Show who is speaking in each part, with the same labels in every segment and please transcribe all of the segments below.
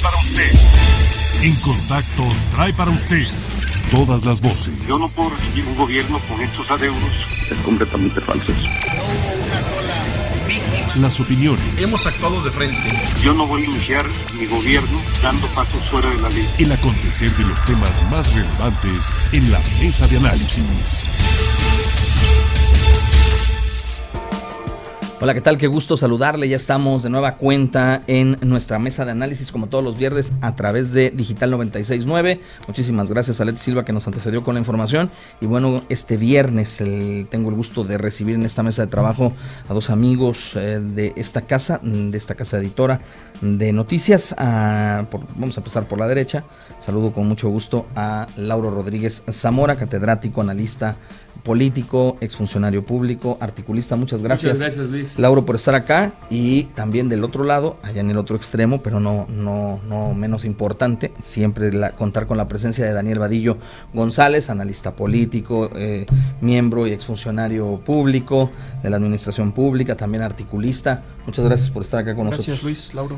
Speaker 1: para usted. En Contacto trae para usted todas las voces.
Speaker 2: Yo no puedo recibir un gobierno con estos adeudos.
Speaker 3: Es completamente falso.
Speaker 1: Las opiniones.
Speaker 4: Hemos actuado de frente.
Speaker 2: Yo no voy a iniciar mi gobierno dando pasos fuera de la ley.
Speaker 1: El acontecer de los temas más relevantes en la mesa de análisis.
Speaker 5: Hola, ¿qué tal? Qué gusto saludarle. Ya estamos de nueva cuenta en nuestra mesa de análisis, como todos los viernes, a través de Digital 96.9. Muchísimas gracias a Leti Silva, que nos antecedió con la información. Y bueno, este viernes tengo el gusto de recibir en esta mesa de trabajo a dos amigos de esta casa editora de noticias. Vamos a empezar por la derecha. Saludo con mucho gusto a Lauro Rodríguez Zamora, catedrático, analista político, exfuncionario público, articulista. Muchas gracias.
Speaker 4: Muchas gracias, Luis.
Speaker 5: Lauro, por estar acá. Y también del otro lado, allá en el otro extremo, pero no menos importante, siempre contar con la presencia de Daniel Vadillo González, analista político, miembro y exfuncionario público de la administración pública, también articulista. Muchas gracias por estar acá con nosotros.
Speaker 4: Gracias, Luis, Lauro.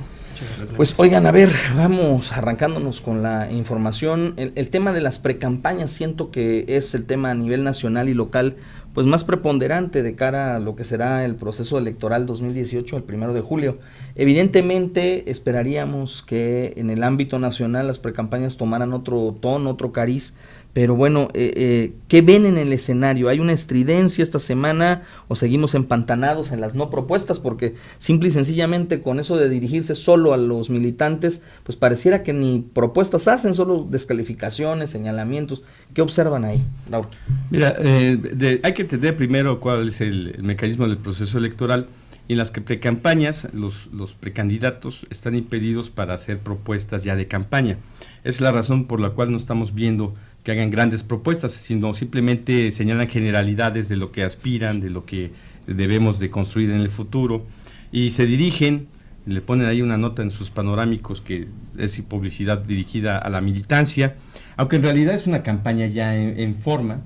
Speaker 5: Pues oigan, a ver, vamos arrancándonos con la información. El tema de las precampañas siento que es el tema a nivel nacional y local pues más preponderante de cara a lo que será el proceso electoral 2018, el 1 de julio. Evidentemente esperaríamos que en el ámbito nacional las precampañas tomaran otro tono, otro cariz, pero bueno, ¿qué ven en el escenario? ¿Hay una estridencia esta semana o seguimos empantanados en las no propuestas? Porque simple y sencillamente con eso de dirigirse solo a los militantes, pues pareciera que ni propuestas hacen, solo descalificaciones, señalamientos. ¿Qué observan ahí, Laura?
Speaker 6: Mira, hay que entender primero cuál es el mecanismo del proceso electoral, y en las que precampañas, los precandidatos están impedidos para hacer propuestas ya de campaña. Esa es la razón por la cual no estamos viendo que hagan grandes propuestas, sino simplemente señalan generalidades de lo que aspiran, de lo que debemos de construir en el futuro, y se dirigen, le ponen ahí una nota en sus panorámicos que es publicidad dirigida a la militancia, aunque en realidad es una campaña ya en forma.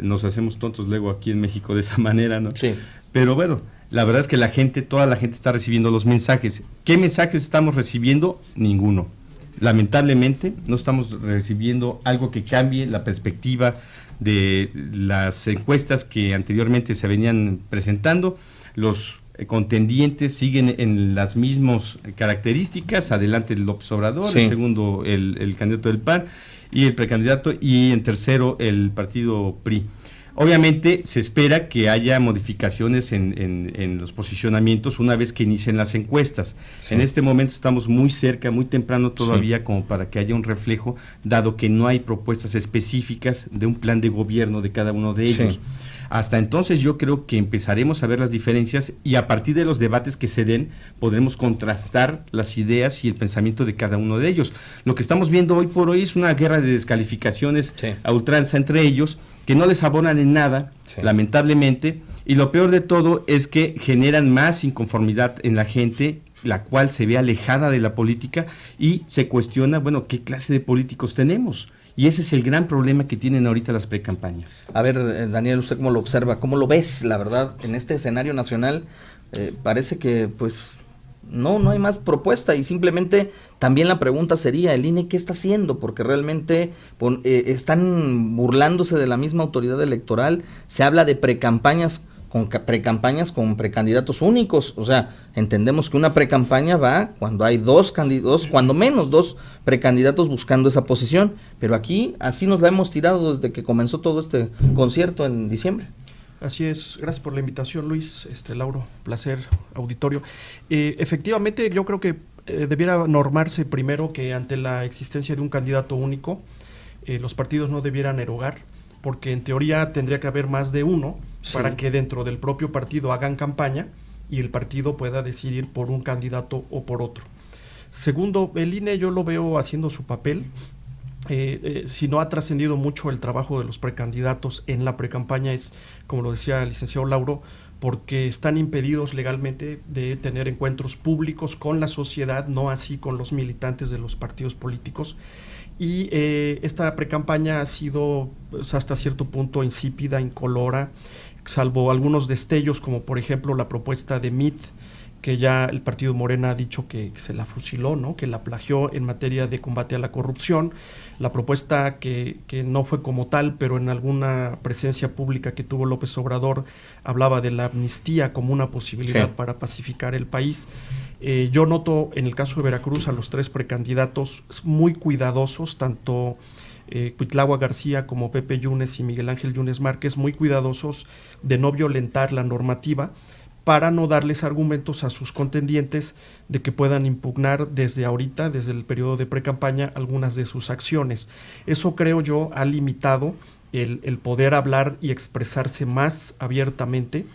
Speaker 6: Nos hacemos tontos luego aquí en México de esa manera, ¿no?
Speaker 5: Sí.
Speaker 6: Pero bueno, la verdad es que toda la gente está recibiendo los mensajes. ¿Qué mensajes estamos recibiendo? Ninguno. Lamentablemente no estamos recibiendo algo que cambie la perspectiva de las encuestas que anteriormente se venían presentando. Los contendientes siguen en las mismas características. Adelante el López Obrador,
Speaker 5: sí.
Speaker 6: En segundo el candidato del PAN y el precandidato, y en tercero el partido PRI. Obviamente se espera que haya modificaciones en los posicionamientos una vez que inicien las encuestas. Sí. En este momento estamos muy cerca, muy temprano todavía, sí, como para que haya un reflejo, dado que no hay propuestas específicas de un plan de gobierno de cada uno de ellos. Sí. Hasta entonces yo creo que empezaremos a ver las diferencias, y a partir de los debates que se den podremos contrastar las ideas y el pensamiento de cada uno de ellos. Lo que estamos viendo hoy por hoy es una guerra de descalificaciones, sí, a ultranza entre ellos, que no les abonan en nada, sí, lamentablemente, y lo peor de todo es que generan más inconformidad en la gente, la cual se ve alejada de la política y se cuestiona, bueno, ¿qué clase de políticos tenemos? Y ese es el gran problema que tienen ahorita las precampañas.
Speaker 5: A ver, Daniel, ¿usted cómo lo observa? ¿Cómo lo ves? La verdad, en este escenario nacional parece que pues no hay más propuesta, y simplemente también la pregunta sería, ¿el INE qué está haciendo? Porque realmente están burlándose de la misma autoridad electoral. Se habla de precampañas con precandidatos únicos. O sea, entendemos que una precampaña va cuando hay dos candidatos, cuando menos dos precandidatos buscando esa posición, pero aquí así nos la hemos tirado desde que comenzó todo este concierto en diciembre.
Speaker 4: Así es, gracias por la invitación, Luis, Lauro, placer, auditorio. Efectivamente, yo creo que debiera normarse primero que ante la existencia de un candidato único, los partidos no debieran erogar, porque en teoría tendría que haber más de uno, sí, para que dentro del propio partido hagan campaña y el partido pueda decidir por un candidato o por otro. Segundo, el INE yo lo veo haciendo su papel. Si no ha trascendido mucho el trabajo de los precandidatos en la precampaña, es, como lo decía el licenciado Lauro, porque están impedidos legalmente de tener encuentros públicos con la sociedad, no así con los militantes de los partidos políticos. Y esta precampaña ha sido pues, hasta cierto punto insípida, incolora, salvo algunos destellos, como por ejemplo la propuesta de MIT, que ya el partido Morena ha dicho que se la fusiló, ¿no? Que la plagió en materia de combate a la corrupción. La propuesta que no fue como tal, pero en alguna presencia pública que tuvo López Obrador, hablaba de la amnistía como una posibilidad para pacificar el país. Yo noto en el caso de Veracruz a los 3 precandidatos muy cuidadosos, tanto Cuitlagua García como Pepe Yunes y Miguel Ángel Yunes Márquez, muy cuidadosos de no violentar la normativa, para no darles argumentos a sus contendientes de que puedan impugnar desde ahorita, desde el periodo de precampaña, algunas de sus acciones. Eso, creo yo, ha limitado el poder hablar y expresarse más abiertamente.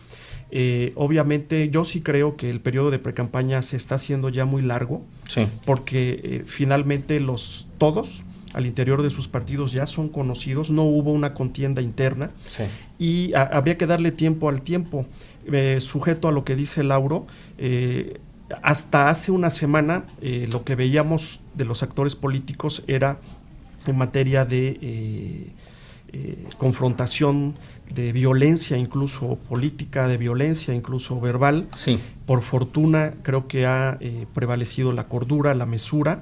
Speaker 4: Obviamente yo sí creo que el periodo de precampaña se está haciendo ya muy largo, porque finalmente todos al interior de sus partidos ya son conocidos, no hubo una contienda interna y habría que darle tiempo al tiempo. Sujeto a lo que dice Lauro, hasta hace una semana lo que veíamos de los actores políticos era en materia de confrontación, de violencia incluso política, de violencia incluso verbal. Por fortuna creo que ha prevalecido la cordura, la mesura.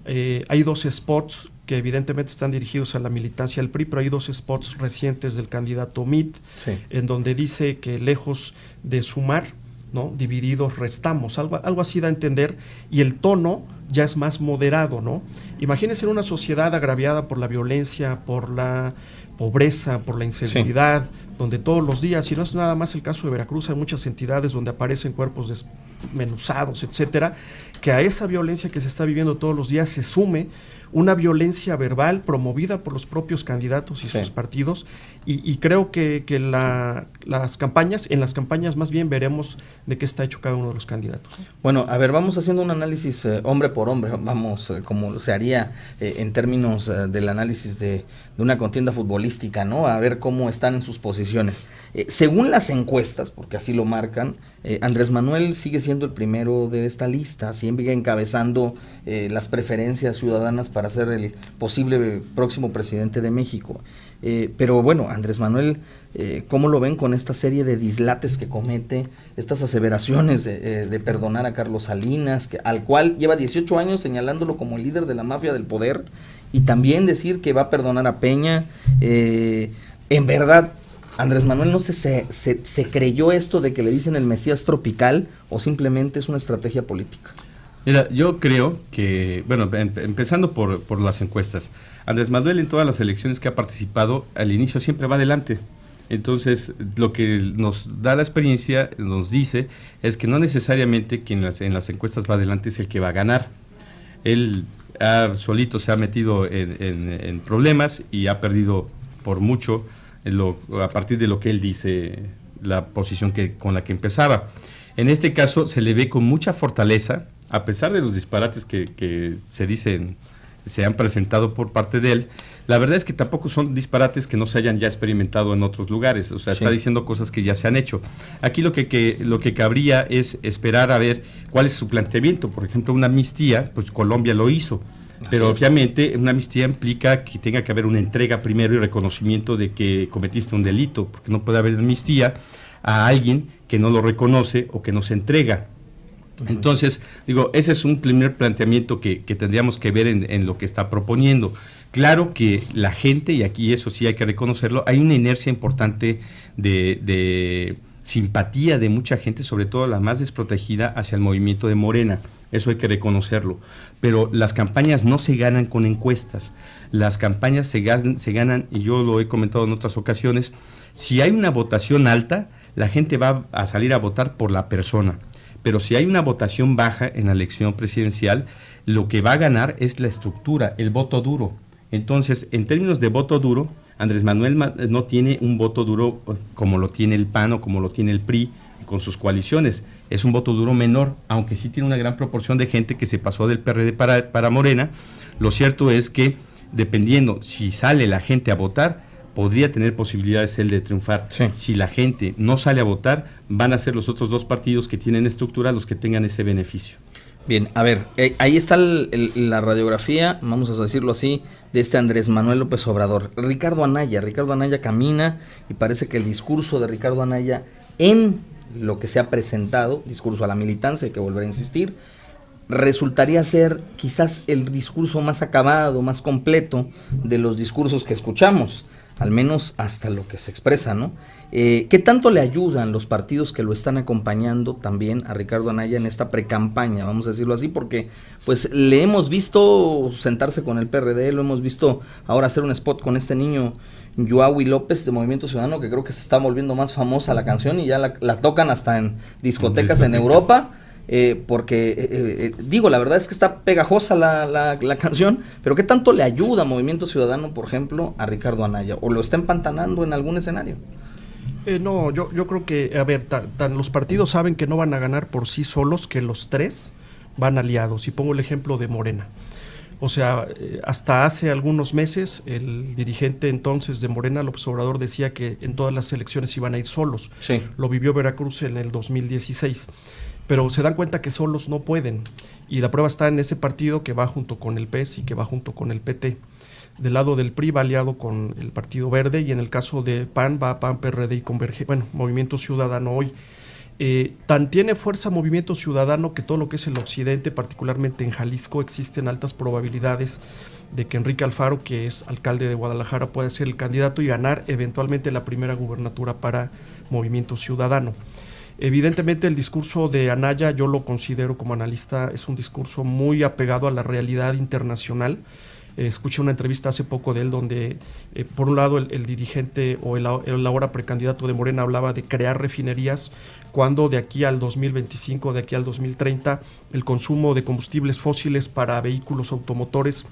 Speaker 4: Hay 2 spots que evidentemente están dirigidos a la militancia del PRI, pero hay 2 spots recientes del candidato Mitt, en donde dice que lejos de sumar, ¿no?, divididos restamos, algo así da a entender, y el tono ya es más moderado, ¿no? Imagínense en una sociedad agraviada por la violencia, por la pobreza, por la inseguridad, donde todos los días, y no es nada más el caso de Veracruz, hay muchas entidades donde aparecen cuerpos desmenuzados, etcétera, que a esa violencia que se está viviendo todos los días se sume una violencia verbal promovida por los propios candidatos y sus partidos, y creo que en las campañas más bien veremos de qué está hecho cada uno de los candidatos.
Speaker 5: Bueno, a ver, vamos haciendo un análisis hombre por hombre, vamos, como se haría en términos del análisis de una contienda futbolística, ¿no? A ver cómo están en sus posiciones. Según las encuestas, porque así lo marcan, Andrés Manuel sigue siendo el primero de esta lista, sigue encabezando las preferencias ciudadanas para ser el posible próximo presidente de México. Pero bueno, Andrés Manuel, ¿cómo lo ven con esta serie de dislates que comete, estas aseveraciones de perdonar a Carlos Salinas, al cual lleva 18 años señalándolo como el líder de la mafia del poder, y también decir que va a perdonar a Peña? En verdad, Andrés Manuel no se creyó esto de que le dicen el Mesías tropical, o simplemente es una estrategia política.
Speaker 6: Mira, yo creo que, bueno, empezando por las encuestas, Andrés Manuel en todas las elecciones que ha participado, al inicio siempre va adelante. Entonces, lo que nos da la experiencia, nos dice, es que no necesariamente quien en las encuestas va adelante es el que va a ganar. Él solito se ha metido en problemas y ha perdido por mucho a partir de lo que él dice, la posición con la que empezaba. En este caso se le ve con mucha fortaleza, a pesar de los disparates que se han presentado por parte de él. La verdad es que tampoco son disparates que no se hayan ya experimentado en otros lugares, o sea, está diciendo cosas que ya se han hecho. Aquí lo que cabría es esperar a ver cuál es su planteamiento. Por ejemplo, una amnistía, pues Colombia lo hizo, pero obviamente una amnistía implica que tenga que haber una entrega primero y reconocimiento de que cometiste un delito, porque no puede haber amnistía a alguien que no lo reconoce o que no se entrega. Entonces, digo, ese es un primer planteamiento que tendríamos que ver en lo que está proponiendo. Claro que la gente, y aquí eso sí hay que reconocerlo, hay una inercia importante de simpatía de mucha gente, sobre todo la más desprotegida, hacia el movimiento de Morena. Eso hay que reconocerlo. Pero las campañas no se ganan con encuestas. Las campañas se ganan, y yo lo he comentado en otras ocasiones, si hay una votación alta, la gente va a salir a votar por la persona. Pero si hay una votación baja en la elección presidencial, lo que va a ganar es la estructura, el voto duro. Entonces, en términos de voto duro, Andrés Manuel no tiene un voto duro como lo tiene el PAN o como lo tiene el PRI con sus coaliciones. Es un voto duro menor, aunque sí tiene una gran proporción de gente que se pasó del PRD para Morena. Lo cierto es que, dependiendo si sale la gente a votar, podría tener posibilidades él de triunfar. Si la gente no sale a votar, van a ser los otros dos partidos que tienen estructura los que tengan ese beneficio.
Speaker 5: Bien, a ver, ahí está la radiografía, vamos a decirlo así, de este Andrés Manuel López Obrador. Ricardo Anaya camina, y parece que el discurso de Ricardo Anaya en lo que se ha presentado, discurso a la militancia, hay que volver a insistir, resultaría ser quizás el discurso más acabado, más completo de los discursos que escuchamos, al menos hasta lo que se expresa, ¿no? ¿Qué tanto le ayudan los partidos que lo están acompañando también a Ricardo Anaya en esta precampaña, vamos a decirlo así, porque pues le hemos visto sentarse con el PRD, lo hemos visto ahora hacer un spot con este niño Yoawi López de Movimiento Ciudadano, que creo que se está volviendo más famosa la canción y ya la tocan hasta en discotecas en Europa. Porque digo, la verdad es que está pegajosa la canción, pero ¿qué tanto le ayuda Movimiento Ciudadano, por ejemplo, a Ricardo Anaya? ¿O lo está empantanando en algún escenario?
Speaker 4: No, yo creo que, a ver, los partidos saben que no van a ganar por sí solos, que los tres van aliados. Y pongo el ejemplo de Morena. O sea, hasta hace algunos meses el dirigente entonces de Morena, López Obrador, decía que en todas las elecciones iban a ir solos.
Speaker 5: Sí.
Speaker 4: Lo vivió Veracruz en el 2016. Pero se dan cuenta que solos no pueden, y la prueba está en ese partido que va junto con el PES y que va junto con el PT. Del lado del PRI va aliado con el Partido Verde, y en el caso de PAN va PAN, PRD y Converge, Movimiento Ciudadano hoy. Tan tiene fuerza Movimiento Ciudadano que todo lo que es el occidente, particularmente en Jalisco, existen altas probabilidades de que Enrique Alfaro, que es alcalde de Guadalajara, pueda ser el candidato y ganar eventualmente la primera gubernatura para Movimiento Ciudadano. Evidentemente el discurso de Anaya, yo lo considero como analista, es un discurso muy apegado a la realidad internacional. Escuché una entrevista hace poco de él donde por un lado el dirigente o el ahora precandidato de Morena hablaba de crear refinerías, cuando de aquí al 2025, de aquí al 2030, el consumo de combustibles fósiles para vehículos automotores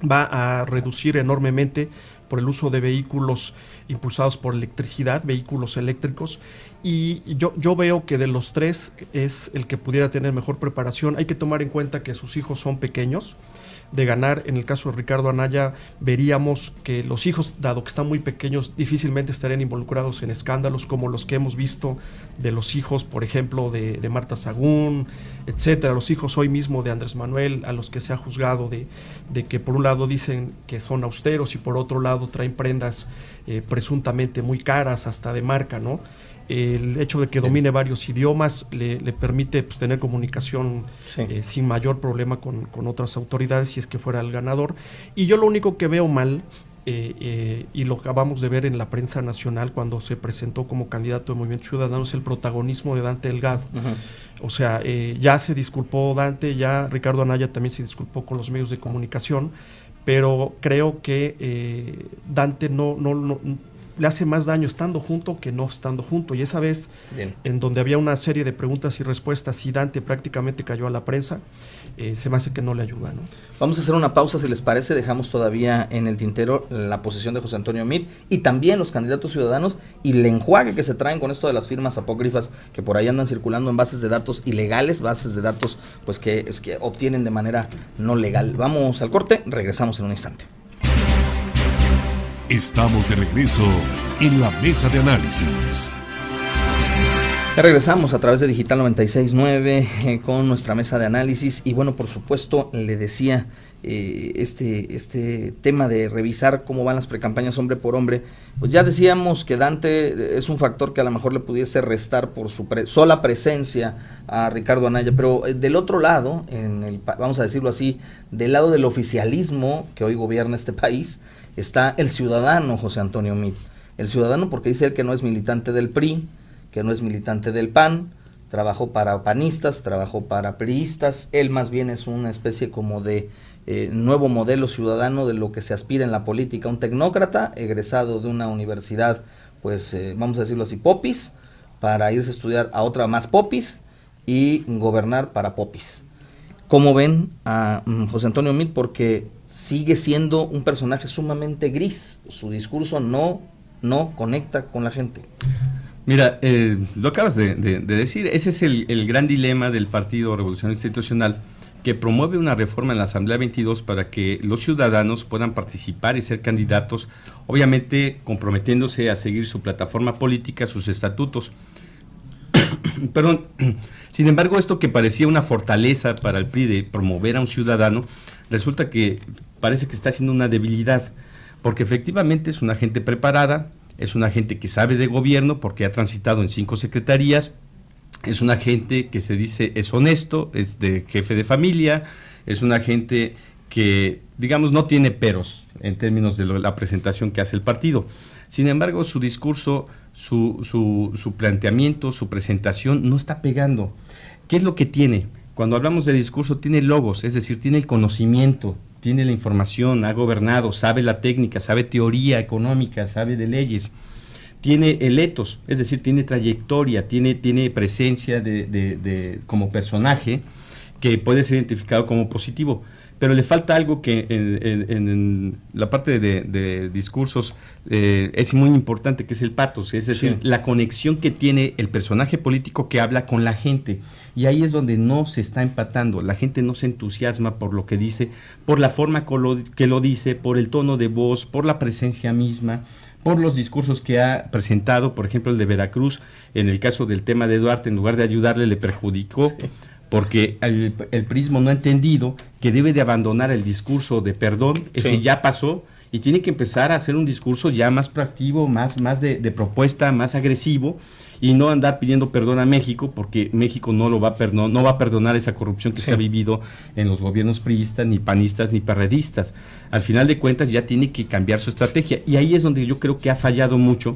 Speaker 4: va a reducir enormemente por el uso de vehículos impulsados por electricidad, vehículos eléctricos, y yo veo que de los tres es el que pudiera tener mejor preparación. Hay que tomar en cuenta que sus hijos son pequeños. De ganar, en el caso de Ricardo Anaya, veríamos que los hijos, dado que están muy pequeños, difícilmente estarían involucrados en escándalos como los que hemos visto de los hijos, por ejemplo, de Marta Sagún, etcétera, los hijos hoy mismo de Andrés Manuel, a los que se ha juzgado de que por un lado dicen que son austeros y por otro lado traen prendas presuntamente muy caras, hasta de marca, ¿no? El hecho de que domine varios idiomas le permite pues, tener comunicación sin mayor problema con otras autoridades, si es que fuera el ganador. Y yo lo único que veo mal, y lo acabamos de ver en la prensa nacional cuando se presentó como candidato de Movimiento Ciudadano, es el protagonismo de Dante Delgado. O sea, ya se disculpó Dante, ya Ricardo Anaya también se disculpó con los medios de comunicación, pero creo que Dante no le hace más daño estando junto que no estando junto. Y esa vez, en donde había una serie de preguntas y respuestas y Dante prácticamente cayó a la prensa, se me hace que no le ayuda, ¿no?
Speaker 5: Vamos a hacer una pausa, si les parece. Dejamos todavía en el tintero la posición de José Antonio Meade y también los candidatos ciudadanos y el enjuague que se traen con esto de las firmas apócrifas que por ahí andan circulando en bases de datos ilegales, bases de datos pues que obtienen de manera no legal. Vamos al corte, regresamos en un instante.
Speaker 1: Estamos de regreso en la mesa de análisis.
Speaker 5: Ya regresamos a través de Digital 96.9 con nuestra mesa de análisis y bueno, por supuesto, le decía este tema de revisar cómo van las precampañas hombre por hombre, pues ya decíamos que Dante es un factor que a lo mejor le pudiese restar por su sola presencia a Ricardo Anaya, pero del otro lado, vamos a decirlo así, del lado del oficialismo que hoy gobierna este país, está el ciudadano José Antonio Meade. El ciudadano porque dice él que no es militante del PRI, que no es militante del PAN, trabajó para panistas, trabajó para priistas, él más bien es una especie como de nuevo modelo ciudadano de lo que se aspira en la política, un tecnócrata egresado de una universidad, pues vamos a decirlo así, popis, para irse a estudiar a otra más popis y gobernar para popis. ¿Cómo ven a José Antonio Meade? Porque sigue siendo un personaje sumamente gris, su discurso no conecta con la gente.
Speaker 6: Mira, lo acabas de decir, ese es el gran dilema del Partido Revolucionario Institucional, que promueve una reforma en la Asamblea 22 para que los ciudadanos puedan participar y ser candidatos, obviamente comprometiéndose a seguir su plataforma política, sus estatutos. Perdón. Sin embargo, esto que parecía una fortaleza para el PRI de promover a un ciudadano, resulta que parece que está siendo una debilidad, porque efectivamente es una gente preparada, es una gente que sabe de gobierno porque ha transitado en 5 secretarías, es una gente que se dice es honesto, es de jefe de familia, es una gente que, digamos, no tiene peros en términos de la presentación que hace el partido. Sin embargo, su discurso, su planteamiento, su presentación no está pegando. ¿Qué es lo que tiene? Cuando hablamos de discurso, tiene logos, es decir, tiene el conocimiento, tiene la información, ha gobernado, sabe la técnica, sabe teoría económica, sabe de leyes. Tiene el etos, es decir, tiene trayectoria, tiene presencia como personaje que puede ser identificado como positivo, pero le falta algo que en la parte de discursos es muy importante, que es el patos, es decir, la conexión que tiene el personaje político que habla con la gente, y ahí es donde no se está empatando, la gente no se entusiasma por lo que dice, por la forma que lo dice, por el tono de voz, por la presencia misma, por los discursos que ha presentado, por ejemplo el de Veracruz, en el caso del tema de Duarte, en lugar de ayudarle le perjudicó, porque el priismo no ha entendido que debe de abandonar el discurso de perdón, ese ya pasó, y tiene que empezar a hacer un discurso ya más proactivo, más de propuesta, más agresivo, y no andar pidiendo perdón a México, porque México no va a perdonar esa corrupción que se ha vivido en los gobiernos priistas, ni panistas, ni perredistas. Al final de cuentas ya tiene que cambiar su estrategia, y ahí es donde yo creo que ha fallado mucho,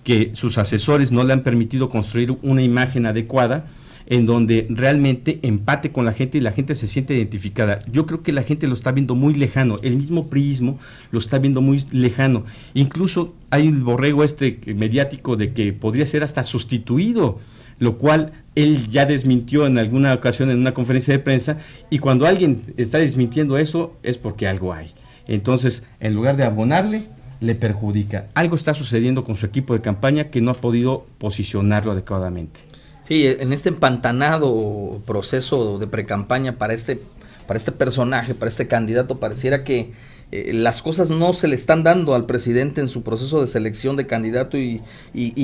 Speaker 6: que sus asesores no le han permitido construir una imagen adecuada, en donde realmente empate con la gente y la gente se siente identificada. Yo creo que la gente lo está viendo muy lejano, el mismo priismo lo está viendo muy lejano. Incluso hay el borrego mediático de que podría ser hasta sustituido, lo cual él ya desmintió en alguna ocasión en una conferencia de prensa, y cuando alguien está desmintiendo eso es porque algo hay. Entonces, en lugar de abonarle, le perjudica. Algo está sucediendo con su equipo de campaña que no ha podido posicionarlo adecuadamente.
Speaker 5: Sí, en este empantanado proceso de precampaña para este personaje, para este candidato, pareciera que las cosas no se le están dando al presidente en su proceso de selección de candidato y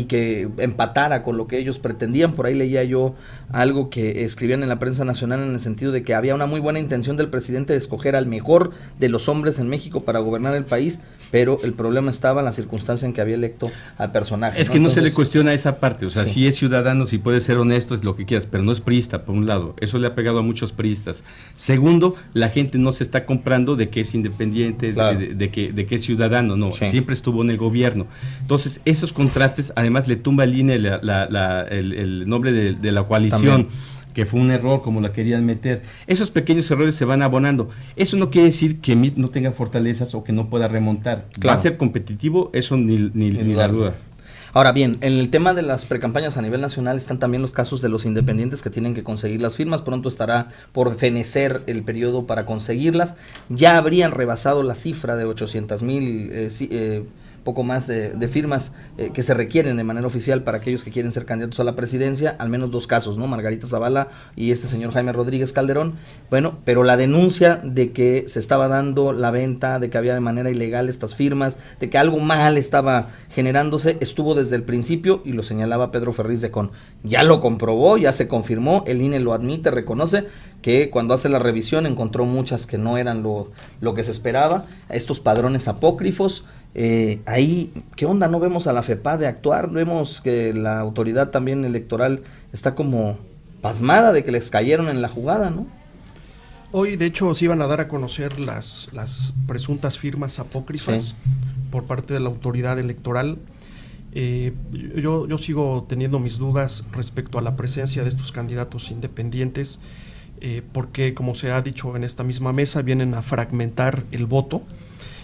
Speaker 5: que empatara con lo que ellos pretendían. Por ahí leía yo algo que escribían en la prensa nacional en el sentido de que había una muy buena intención del presidente de escoger al mejor de los hombres en México para gobernar el país, pero el problema estaba en la circunstancia en que había electo al personaje.
Speaker 6: Es que no se le cuestiona esa parte, o sea, si es ciudadano, si puede ser honesto, es lo que quieras, pero no es priista, por un lado. Eso le ha pegado a muchos priistas. Segundo, la gente no se está comprando de que es independiente, claro, de que es ciudadano, no, siempre estuvo en el gobierno. Entonces, esos contrastes, además le tumba el INE el nombre de la coalición, también, que fue un error como la querían meter. Esos pequeños errores se van abonando. Eso no quiere decir que MIT no tenga fortalezas o que no pueda remontar. Claro. Va a ser competitivo, eso ni la duda.
Speaker 5: Ahora bien, en el tema de las precampañas a nivel nacional están también los casos de los independientes que tienen que conseguir las firmas. Pronto estará por fenecer el periodo para conseguirlas. Ya habrían rebasado la cifra de 800,000 poco más de firmas que se requieren de manera oficial para aquellos que quieren ser candidatos a la presidencia, al menos dos casos, ¿no? Margarita Zavala y este señor Jaime Rodríguez Calderón. Bueno, pero la denuncia de que se estaba dando la venta, de que había de manera ilegal estas firmas, de que algo mal estaba generándose, estuvo desde el principio, y lo señalaba Pedro Ferriz de Con. Ya lo comprobó, ya se confirmó, el INE lo admite, reconoce que cuando hace la revisión encontró muchas que no eran lo que se esperaba, estos padrones apócrifos. Ahí, ¿qué onda? No vemos a la FEPADE actuar, vemos que la autoridad también electoral está como pasmada de que les cayeron en la jugada, ¿no?
Speaker 4: Hoy, de hecho, se iban a dar a conocer las presuntas firmas apócrifas por parte de la autoridad electoral. Yo sigo teniendo mis dudas respecto a la presencia de estos candidatos independientes, porque, como se ha dicho en esta misma mesa, vienen a fragmentar el voto.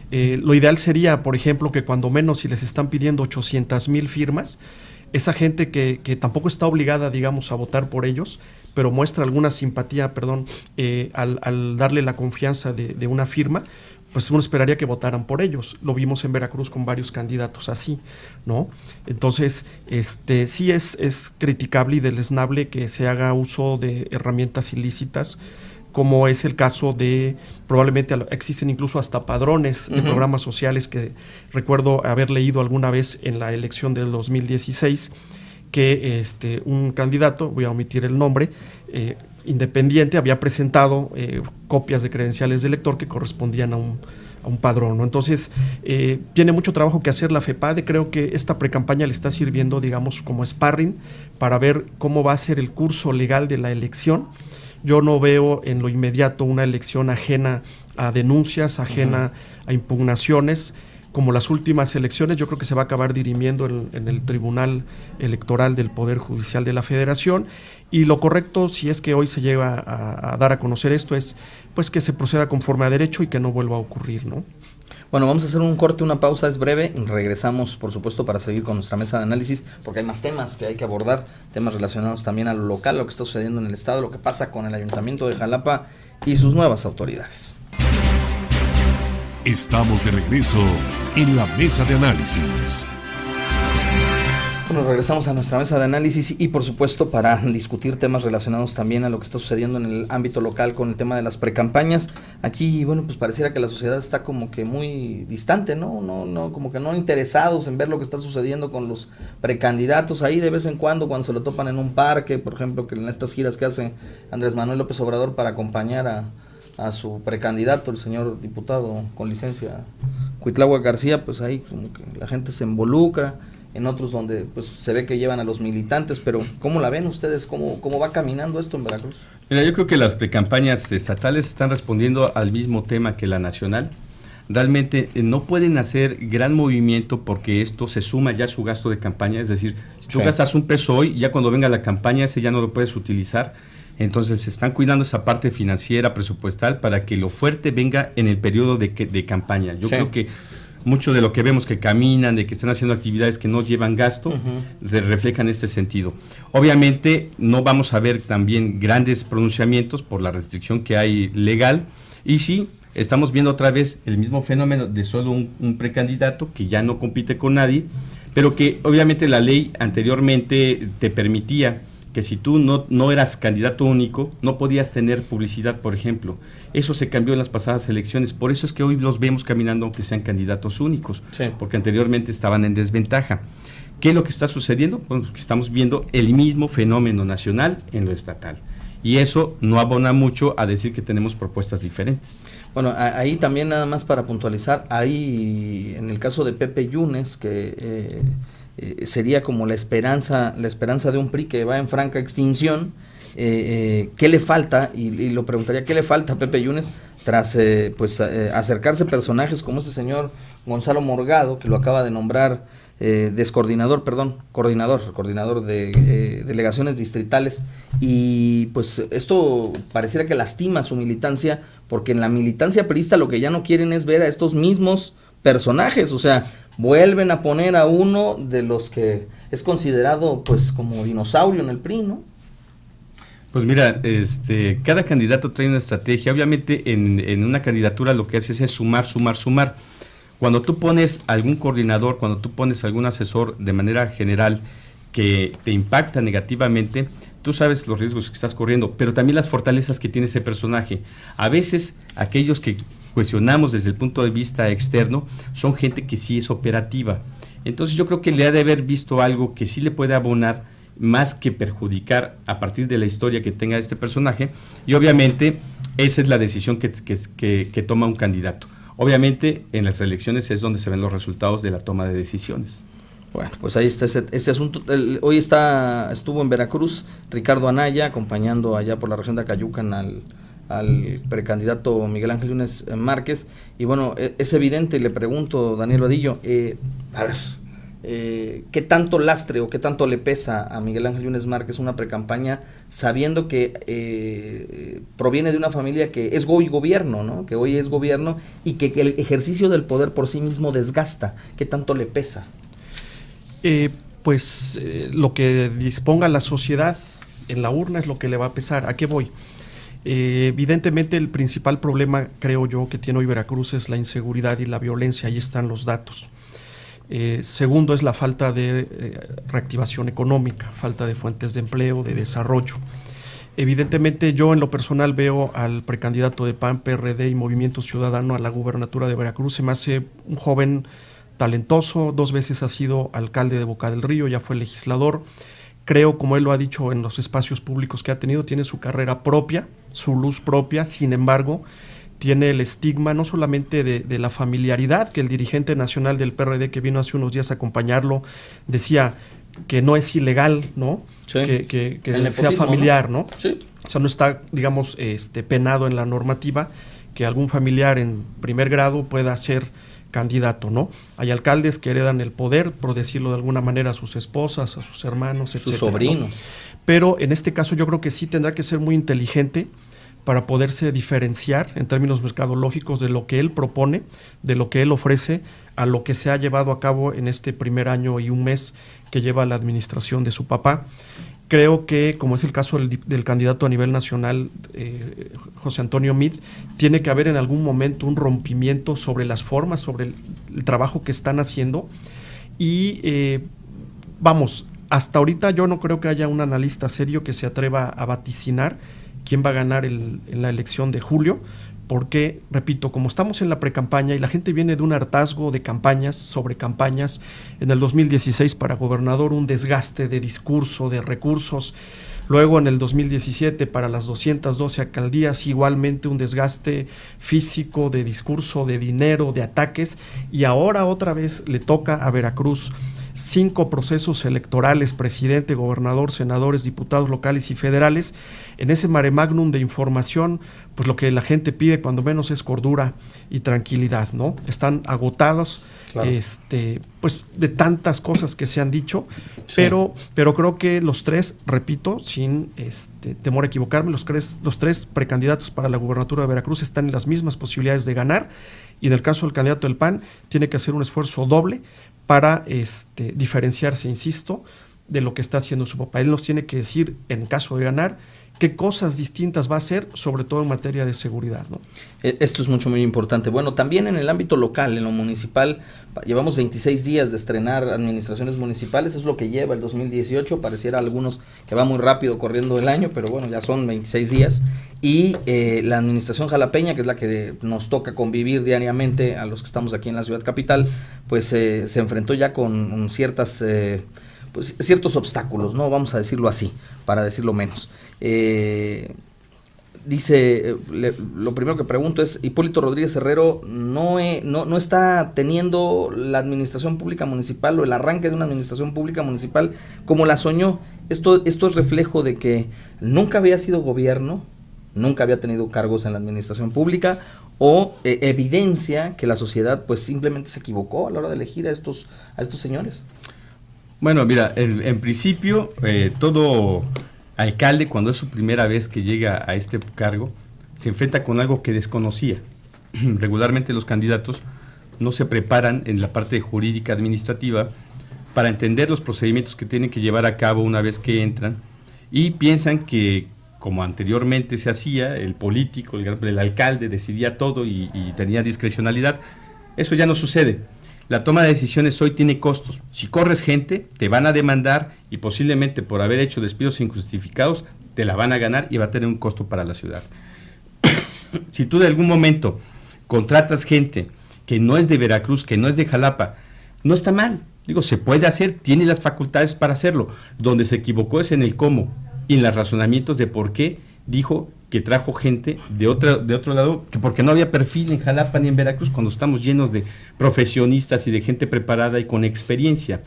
Speaker 4: Lo ideal sería, por ejemplo, que cuando menos, si les están pidiendo 800,000 firmas, esa gente que tampoco está obligada, digamos, a votar por ellos, pero muestra alguna simpatía, al darle la confianza de una firma, pues uno esperaría que votaran por ellos. Lo vimos en Veracruz con varios candidatos así, ¿no? Entonces, sí es criticable y deleznable que se haga uso de herramientas ilícitas, como es el caso de, probablemente existen incluso hasta padrones de programas sociales, que recuerdo haber leído alguna vez en la elección del 2016, que un candidato, voy a omitir el nombre, independiente, había presentado copias de credenciales de elector que correspondían un padrón, ¿no? Entonces, tiene mucho trabajo que hacer la FEPADE. Creo que esta precampaña le está sirviendo, digamos, como sparring para ver cómo va a ser el curso legal de la elección. Yo no veo en lo inmediato una elección ajena a denuncias, ajena a impugnaciones. Como las últimas elecciones, yo creo que se va a acabar dirimiendo en el Tribunal Electoral del Poder Judicial de la Federación, y lo correcto, si es que hoy se llega a dar a conocer esto, es pues que se proceda conforme a derecho y que no vuelva a ocurrir, ¿no?
Speaker 5: Bueno, vamos a hacer un corte, una pausa, es breve, regresamos por supuesto para seguir con nuestra mesa de análisis, porque hay más temas que hay que abordar, temas relacionados también a lo local, lo que está sucediendo en el estado, lo que pasa con el Ayuntamiento de Jalapa y sus nuevas autoridades.
Speaker 1: Estamos de regreso en la mesa de análisis.
Speaker 5: Bueno, regresamos a nuestra mesa de análisis y por supuesto para discutir temas relacionados también a lo que está sucediendo en el ámbito local con el tema de las precampañas. Aquí, bueno, pues pareciera que la sociedad está como que muy distante, ¿no? No, como que no interesados en ver lo que está sucediendo con los precandidatos. Ahí de vez en cuando se lo topan en un parque, por ejemplo, que en estas giras que hace Andrés Manuel López Obrador para acompañar a su precandidato, el señor diputado con licencia Cuitláhuac García, pues ahí como que la gente se involucra, en otros donde pues se ve que llevan a los militantes, pero ¿cómo la ven ustedes? ¿Cómo va caminando esto en Veracruz?
Speaker 6: Mira, yo creo que las precampañas estatales están respondiendo al mismo tema que la nacional. Realmente no pueden hacer gran movimiento porque esto se suma ya a su gasto de campaña, es decir, si tú gastas un peso hoy, ya cuando venga la campaña ese ya no lo puedes utilizar. Entonces se están cuidando esa parte financiera, presupuestal, para que lo fuerte venga en el periodo de campaña. Yo creo que mucho de lo que vemos que caminan, de que están haciendo actividades que no llevan gasto, se reflejan este sentido. Obviamente no vamos a ver también grandes pronunciamientos por la restricción que hay legal, y sí, estamos viendo otra vez el mismo fenómeno de solo un precandidato que ya no compite con nadie, pero que obviamente la ley anteriormente te permitía que si tú no eras candidato único, no podías tener publicidad, por ejemplo. Eso se cambió en las pasadas elecciones, por eso es que hoy los vemos caminando aunque sean candidatos únicos, porque anteriormente estaban en desventaja. ¿Qué es lo que está sucediendo? Bueno, estamos viendo el mismo fenómeno nacional en lo estatal, y eso no abona mucho a decir que tenemos propuestas diferentes.
Speaker 5: Bueno, ahí también nada más para puntualizar, ahí en el caso de Pepe Yunes, que sería como la esperanza de un PRI que va en franca extinción. ¿Qué le falta? Y lo preguntaría, ¿qué le falta a Pepe Yunes tras acercarse personajes como este señor Gonzalo Morgado, que lo acaba de nombrar coordinador de delegaciones distritales? Y pues esto pareciera que lastima su militancia, porque en la militancia priista lo que ya no quieren es ver a estos mismos personajes, o sea, vuelven a poner a uno de los que es considerado pues como dinosaurio en el PRI, ¿no?
Speaker 6: Pues mira, cada candidato trae una estrategia. Obviamente en una candidatura lo que haces es sumar. Cuando tú pones algún coordinador, cuando tú pones algún asesor de manera general que te impacta negativamente, tú sabes los riesgos que estás corriendo, pero también las fortalezas que tiene ese personaje. A veces aquellos que cuestionamos desde el punto de vista externo son gente que sí es operativa. Entonces yo creo que le ha de haber visto algo que sí le puede abonar más que perjudicar a partir de la historia que tenga este personaje, y obviamente esa es la decisión que toma un candidato. Obviamente en las elecciones es donde se ven los resultados de la toma de decisiones.
Speaker 5: Bueno, pues ahí está ese asunto. Hoy estuvo en Veracruz Ricardo Anaya, acompañando allá por la región de Acayucan al precandidato Miguel Ángel Yunes Márquez, y bueno, es evidente, y le pregunto, Daniel Vadillo, ¿qué tanto lastre o qué tanto le pesa a Miguel Ángel Yunes Márquez una precampaña sabiendo que proviene de una familia que es hoy gobierno, ¿no? Que hoy es gobierno y que el ejercicio del poder por sí mismo desgasta? ¿Qué tanto le pesa?
Speaker 4: Lo que disponga la sociedad en la urna es lo que le va a pesar. ¿A qué voy? Evidentemente el principal problema, creo yo, que tiene hoy Veracruz es la inseguridad y la violencia. Ahí están los datos. Segundo es la falta de reactivación económica, falta de fuentes de empleo, de desarrollo. Evidentemente yo en lo personal veo al precandidato de PAN, PRD y Movimiento Ciudadano a la gubernatura de Veracruz. Se me hace un joven talentoso, 2 veces ha sido alcalde de Boca del Río, ya fue legislador. Creo, como él lo ha dicho en los espacios públicos que ha tenido, tiene su carrera propia, su luz propia. Sin embargo, tiene el estigma no solamente de la familiaridad, que el dirigente nacional del PRD que vino hace unos días a acompañarlo decía que no es ilegal, ¿no?
Speaker 5: Sí.
Speaker 4: Que
Speaker 5: nepotismo,
Speaker 4: sea familiar, ¿no?
Speaker 5: Sí.
Speaker 4: O sea, no está, digamos, penado en la normativa que algún familiar en primer grado pueda ser candidato, ¿no? Hay alcaldes que heredan el poder, por decirlo de alguna manera, a sus esposas, a sus hermanos, etcétera,
Speaker 5: Su sobrino.
Speaker 4: ¿no? Pero en este caso yo creo que sí tendrá que ser muy inteligente para poderse diferenciar en términos mercadológicos de lo que él propone, de lo que él ofrece, a lo que se ha llevado a cabo en este primer año y un mes que lleva la administración de su papá. Creo que, como es el caso del candidato a nivel nacional, José Antonio Meade, tiene que haber en algún momento un rompimiento sobre las formas, sobre el trabajo que están haciendo. Y hasta ahorita yo no creo que haya un analista serio que se atreva a vaticinar quién va a ganar en la elección de julio, porque, repito, como estamos en la precampaña y la gente viene de un hartazgo de campañas sobre campañas, en el 2016 para gobernador un desgaste de discurso, de recursos, luego en el 2017 para las 212 alcaldías igualmente un desgaste físico, de discurso, de dinero, de ataques, y ahora otra vez le toca a Veracruz 5 procesos electorales, presidente, gobernador, senadores, diputados locales y federales. En ese mare magnum de información, pues lo que la gente pide cuando menos es cordura y tranquilidad, ¿no? Están agotados, claro, pues de tantas cosas que se han dicho, sí, pero creo que los tres, repito, sin temor a equivocarme, los tres precandidatos para la gubernatura de Veracruz están en las mismas posibilidades de ganar, y en el caso del candidato del PAN tiene que hacer un esfuerzo doble para diferenciarse, insisto, de lo que está haciendo su papá. Él nos tiene que decir, en caso de ganar, qué cosas distintas va a hacer, sobre todo en materia de seguridad, ¿no?
Speaker 5: Esto es muy importante. Bueno, también en el ámbito local, en lo municipal, llevamos 26 días de estrenar administraciones municipales, es lo que lleva el 2018, pareciera a algunos que va muy rápido corriendo el año, pero bueno, ya son 26 días, y la administración jalapeña, que es la que nos toca convivir diariamente a los que estamos aquí en la ciudad capital, pues se enfrentó ya con ciertos obstáculos, ¿no? Vamos a decirlo así, para decirlo menos. Lo primero que pregunto es, Hipólito Rodríguez Herrero no está teniendo la administración pública municipal o el arranque de una administración pública municipal como la soñó. Esto es reflejo de que nunca había sido gobierno, nunca había tenido cargos en la administración pública, o evidencia que la sociedad pues simplemente se equivocó a la hora de elegir a estos señores.
Speaker 6: Bueno, mira, en principio todo alcalde, cuando es su primera vez que llega a este cargo, se enfrenta con algo que desconocía. Regularmente los candidatos no se preparan en la parte jurídica administrativa para entender los procedimientos que tienen que llevar a cabo una vez que entran, y piensan que, como anteriormente se hacía, el político, el alcalde decidía todo y tenía discrecionalidad. Eso ya no sucede. La toma de decisiones hoy tiene costos. Si corres gente, te van a demandar, y posiblemente por haber hecho despidos injustificados, te la van a ganar y va a tener un costo para la ciudad. Si tú de algún momento contratas gente que no es de Veracruz, que no es de Jalapa, no está mal. Digo, se puede hacer, tiene las facultades para hacerlo. Donde se equivocó es en el cómo y en los razonamientos de por qué dijo que trajo gente de otro lado, que porque no había perfil en Jalapa ni en Veracruz, cuando estamos llenos de profesionistas y de gente preparada y con experiencia.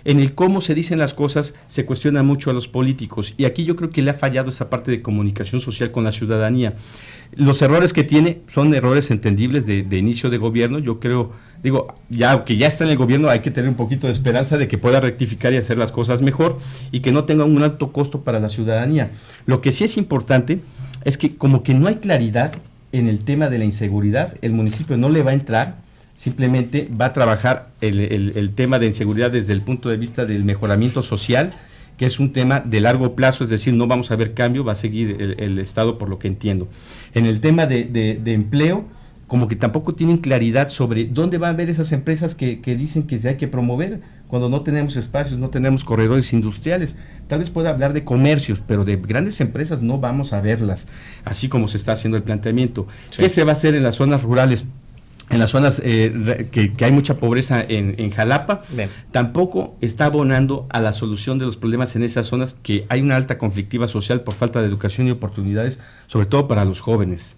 Speaker 6: En el cómo se dicen las cosas se cuestiona mucho a los políticos, y aquí yo creo que le ha fallado esa parte de comunicación social con la ciudadanía. Los errores que tiene son errores entendibles de inicio de gobierno. Yo creo, aunque ya está en el gobierno, hay que tener un poquito de esperanza de que pueda rectificar y hacer las cosas mejor, y que no tenga un alto costo para la ciudadanía. Lo que sí es importante es que, como que no hay claridad en el tema de la inseguridad, el municipio no le va a entrar, simplemente va a trabajar el tema de inseguridad desde el punto de vista del mejoramiento social, que es un tema de largo plazo, es decir, no vamos a ver cambio, va a seguir el Estado, por lo que entiendo. En el tema de empleo, como que tampoco tienen claridad sobre dónde van a ver esas empresas que dicen que se hay que promover, cuando no tenemos espacios, no tenemos corredores industriales. Tal vez pueda hablar de comercios, pero de grandes empresas no vamos a verlas, así como se está haciendo el planteamiento. Sí. ¿Qué se va a hacer en las zonas rurales? En las zonas que hay mucha pobreza en Jalapa, bien, tampoco está abonando a la solución de los problemas en esas zonas, que hay una alta conflictiva social por falta de educación y oportunidades, sobre todo para los jóvenes.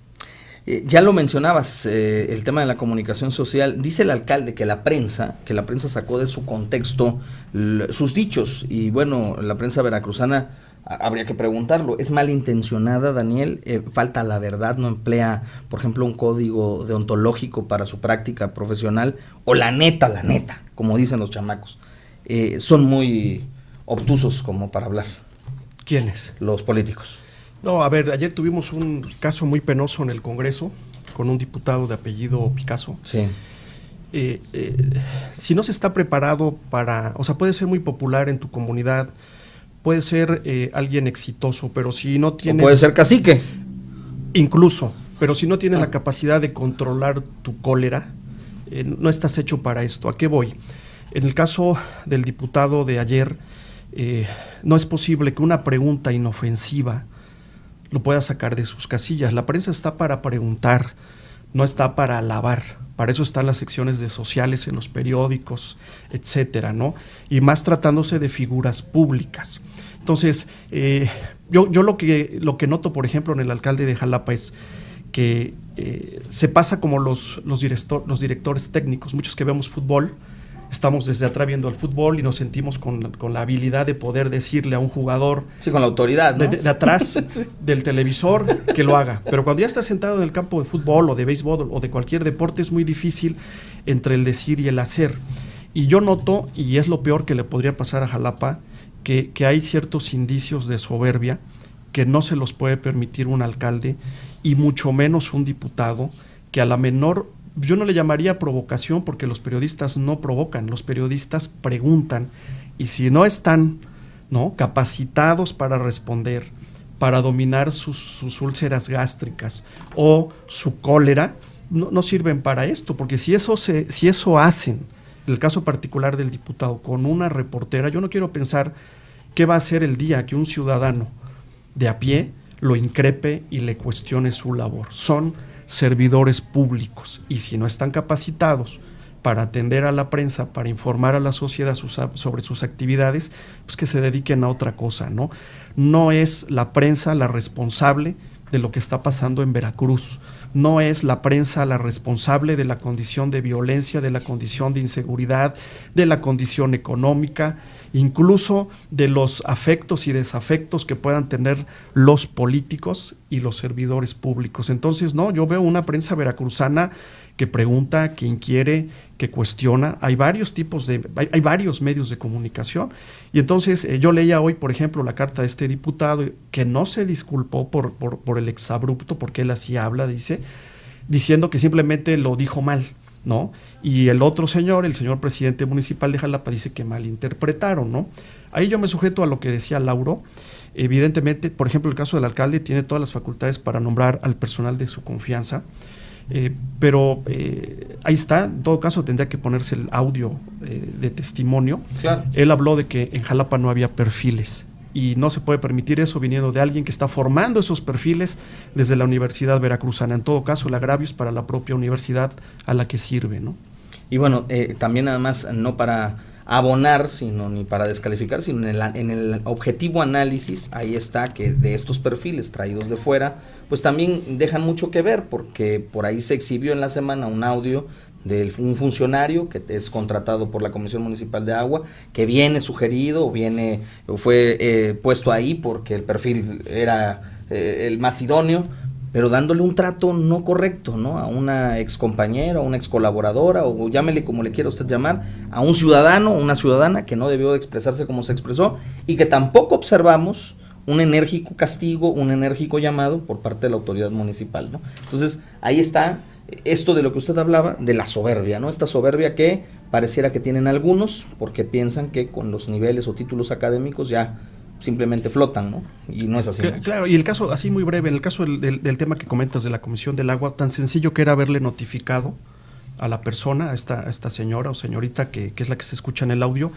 Speaker 5: Ya lo mencionabas, el tema de la comunicación social. Dice el alcalde que la prensa sacó de su contexto sus dichos, y bueno, la prensa veracruzana, habría que preguntarlo, ¿es malintencionada, Daniel? ¿Falta la verdad? ¿No emplea, por ejemplo, un código deontológico para su práctica profesional? ¿O la neta, como dicen los chamacos, son muy obtusos como para hablar?
Speaker 4: ¿Quiénes?
Speaker 5: Los políticos.
Speaker 4: No, a ver, ayer tuvimos un caso muy penoso en el Congreso con un diputado de apellido Picasso.
Speaker 5: Sí.
Speaker 4: Si no se está preparado para, o sea, puede ser muy popular en tu comunidad, puede ser alguien exitoso, pero si no tienes...
Speaker 5: O puede ser cacique.
Speaker 4: Incluso, pero si no tienes la capacidad de controlar tu cólera, no estás hecho para esto. ¿A qué voy? En el caso del diputado de ayer, no es posible que una pregunta inofensiva lo pueda sacar de sus casillas. La prensa está para preguntar, no está para alabar. Para eso están las secciones de sociales en los periódicos, etcétera, ¿no? Y más tratándose de figuras públicas. Entonces, yo lo que noto, por ejemplo, en el alcalde de Jalapa es que se pasa como los directores técnicos. Muchos que vemos fútbol, estamos desde atrás viendo el fútbol y nos sentimos con la habilidad de poder decirle a un jugador...
Speaker 5: Sí, con la autoridad, ¿no?
Speaker 4: De atrás sí. Del televisor que lo haga. Pero cuando ya estás sentado en el campo de fútbol o de béisbol o de cualquier deporte, es muy difícil entre el decir y el hacer. Y yo noto, y es lo peor que le podría pasar a Jalapa, que hay ciertos indicios de soberbia que no se los puede permitir un alcalde y mucho menos un diputado que a la menor... Yo no le llamaría provocación porque los periodistas no provocan, los periodistas preguntan, y si no están, ¿no?, capacitados para responder, para dominar sus úlceras gástricas o su cólera, no sirven para esto, porque si eso hacen, en el caso particular del diputado, con una reportera, yo no quiero pensar qué va a ser el día que un ciudadano de a pie lo increpe y le cuestione su labor. Son servidores públicos, y si no están capacitados para atender a la prensa, para informar a la sociedad sobre sus actividades, pues que se dediquen a otra cosa, ¿no? No es la prensa la responsable de lo que está pasando en Veracruz, no es la prensa la responsable de la condición de violencia, de la condición de inseguridad, de la condición económica, incluso de los afectos y desafectos que puedan tener los políticos y los servidores públicos. Entonces, no, yo veo una prensa veracruzana que pregunta, que inquiere, que cuestiona. Hay varios medios de comunicación. Y entonces yo leía hoy, por ejemplo, la carta de este diputado que no se disculpó por el exabrupto, porque él así habla, diciendo que simplemente lo dijo mal, ¿no? Y el otro señor, el señor presidente municipal de Jalapa, dice que malinterpretaron, ¿no? Ahí yo me sujeto a lo que decía Lauro. Evidentemente, por ejemplo, el caso del alcalde tiene todas las facultades para nombrar al personal de su confianza, pero ahí está. En todo caso tendría que ponerse el audio de testimonio. Claro. Él habló de que en Jalapa no había perfiles, y no se puede permitir eso viniendo de alguien que está formando esos perfiles desde la Universidad Veracruzana. En todo caso, el agravio es para la propia universidad a la que sirve, ¿no?
Speaker 5: Y bueno, también además, no para abonar, sino ni para descalificar, sino en el objetivo análisis, ahí está que de estos perfiles traídos de fuera, pues también dejan mucho que ver, porque por ahí se exhibió en la semana un audio de un funcionario que es contratado por la Comisión Municipal de Agua, que viene sugerido o fue puesto ahí porque el perfil era el más idóneo, pero dándole un trato no correcto, ¿no?, a una ex compañera, a una ex colaboradora, o llámele como le quiera usted llamar, a un ciudadano o una ciudadana que no debió de expresarse como se expresó, y que tampoco observamos un enérgico castigo, un enérgico llamado por parte de la autoridad municipal, ¿no? Entonces, ahí está esto de lo que usted hablaba, de la soberbia, ¿no? Esta soberbia que pareciera que tienen algunos, porque piensan que con los niveles o títulos académicos ya simplemente flotan, ¿no? Y no es así, ¿no?
Speaker 4: Claro, y el caso, así muy breve, en el caso del tema que comentas de la Comisión del Agua, tan sencillo que era haberle notificado a la persona, a esta señora o señorita que es la que se escucha en el audio,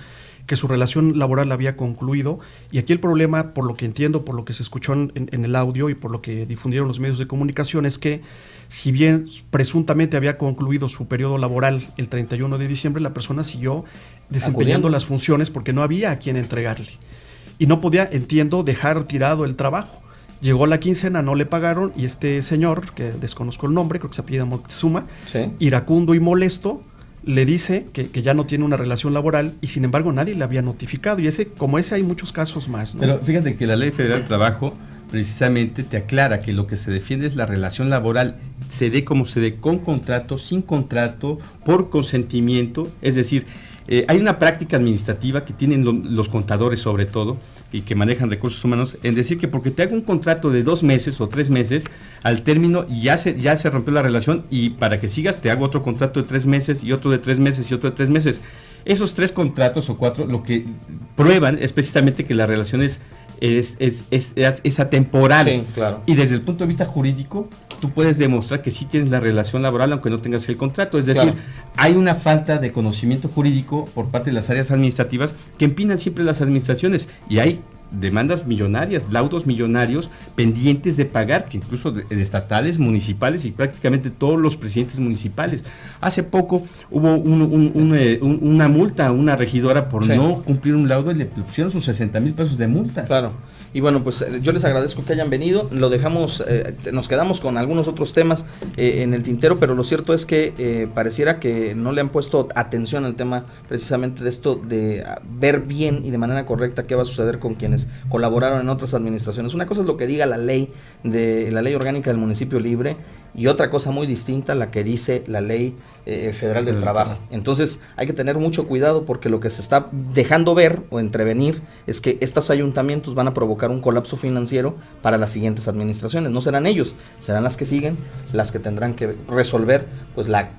Speaker 4: que su relación laboral había concluido. Y aquí el problema, por lo que entiendo, por lo que se escuchó en el audio y por lo que difundieron los medios de comunicación, es que si bien presuntamente había concluido su periodo laboral el 31 de diciembre, la persona siguió desempeñando las funciones porque no había a quien entregarle. Y no podía, entiendo, dejar tirado el trabajo. Llegó la quincena, no le pagaron y este señor, que desconozco el nombre, creo que se apellida Moctezuma,
Speaker 5: Sí.
Speaker 4: iracundo y molesto, le dice que ya no tiene una relación laboral y sin embargo nadie le había notificado. Y como ese hay muchos casos más, ¿no?
Speaker 6: Pero fíjate que la Ley Federal del Trabajo precisamente te aclara que lo que se defiende es la relación laboral, se dé como se dé, con contrato, sin contrato, por consentimiento. Es decir, hay una práctica administrativa que tienen los contadores sobre todo y que manejan recursos humanos en decir que porque te hago un contrato de 2 meses o 3 meses, al término ya se rompió la relación y para que sigas te hago otro contrato de 3 meses y otro de 3 meses y otro de 3 meses. Esos 3 contratos o 4 lo que prueban es precisamente que la relación es atemporal.
Speaker 5: Sí, claro.
Speaker 6: Y desde el punto de vista jurídico, tú puedes demostrar que sí tienes la relación laboral aunque no tengas el contrato. Es decir,
Speaker 5: Claro.
Speaker 6: hay una falta de conocimiento jurídico por parte de las áreas administrativas que empinan siempre las administraciones y hay demandas millonarias, laudos millonarios pendientes de pagar, que incluso de estatales, municipales y prácticamente todos los presidentes municipales. Hace poco hubo una multa a una regidora por
Speaker 5: Sí.
Speaker 6: no cumplir un laudo y le pusieron sus 60,000 pesos de multa.
Speaker 5: Claro. Y bueno, pues yo les agradezco que hayan venido. Lo dejamos, nos quedamos con algunos otros temas en el tintero, pero lo cierto es que pareciera que no le han puesto atención al tema precisamente de esto de ver bien y de manera correcta qué va a suceder con quienes colaboraron en otras administraciones. Una cosa es lo que diga la ley orgánica del municipio libre y otra cosa muy distinta la que dice la ley federal del trabajo. Entonces hay que tener mucho cuidado porque lo que se está dejando ver o entrevenir es que estos ayuntamientos van a provocar un colapso financiero para las siguientes administraciones. No serán ellos, serán las que siguen las que tendrán que resolver pues la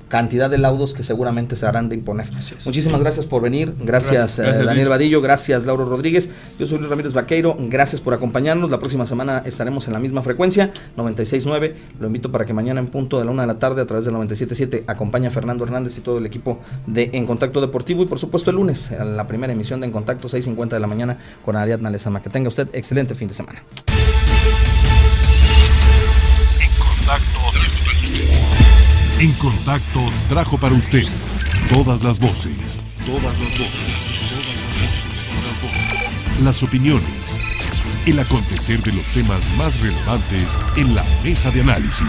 Speaker 5: cantidad de laudos que seguramente se harán de imponer. Muchísimas gracias por venir. Gracias,
Speaker 6: Gracias,
Speaker 5: Daniel
Speaker 6: Luis.
Speaker 5: Vadillo. Gracias, Lauro Rodríguez. Yo soy Luis Ramírez Vaqueiro. Gracias por acompañarnos. La próxima semana estaremos en la misma frecuencia, 96.9. Lo invito para que mañana en punto de la 1 de la tarde a través del 97.7 acompañe a Fernando Hernández y todo el equipo de En Contacto Deportivo. Y por supuesto el lunes, a la primera emisión de En Contacto, 6:50 de la mañana con Ariadna Lezama. Que tenga usted excelente fin de semana.
Speaker 1: En Contacto trajo para usted todas las voces, las opiniones, el acontecer de los temas más relevantes en la mesa de análisis.